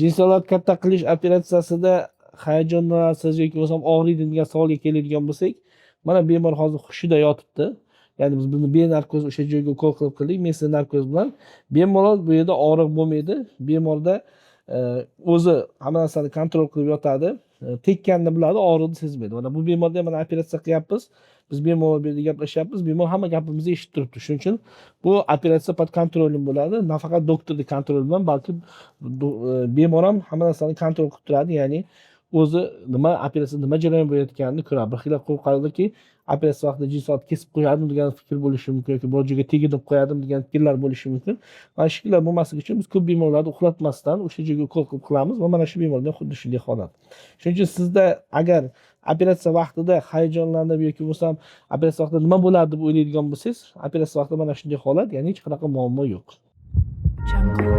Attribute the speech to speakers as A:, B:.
A: Jinsolat katta qilish operatsiyasida hayajonlanasiz yoki bo'lmasam og'riydi degan savolga keladigan bo'lsak, mana bemor hozir hushida yotibdi. Ya'ni biz buni benarkoz o'sha joyga ukol qilib qildik. Messi narkoz bilan bemalol bu yerda og'riq bo'lmaydi. Bemorda o'zi hamma narsani kontrol qilib yotadi. Tekkanini biladi, og'riqni sezmaydi. Mana bu bemorda ham mana operatsiya qilyapmiz. Biz bemor bu yerda gaplashyapmiz. Bemor hamma gapimizni eshitib turibdi. Shuning uchun bu operatsiya pod kontrolim bo'ladi. Nafaqat doktorning kontroli bilan, balki bemor ham hamma narsani kontrol qilib turadi. Ya'ni o'zi nima jarayon bo'layotganini ko'radi. Bir xillar qo'rqadiki, operatsiya vaqtida jinsoat kesib qo'yadim degan fikr bo'lishi mumkin yoki biror joyga tegib qo'yadim degan fikrlar bo'lishi mumkin. Mana shu fikrlar bo'lmasligi uchun biz ko'p bemorlarni uxlatmasdan o'sha joyga ukol qilamiz va mana shu bemorda xuddi shunday holat. Shuning uchun sizda agar operatsiya vaqtida hayajonlanib yoki bo'lsam operatsiya vaqtida nima bo'ladi deb o'ylaydigan bo'lsangiz, operatsiya vaqtida mana shunday holat, ya'ni hech qanaqa muammo yo'q.
B: Jungle.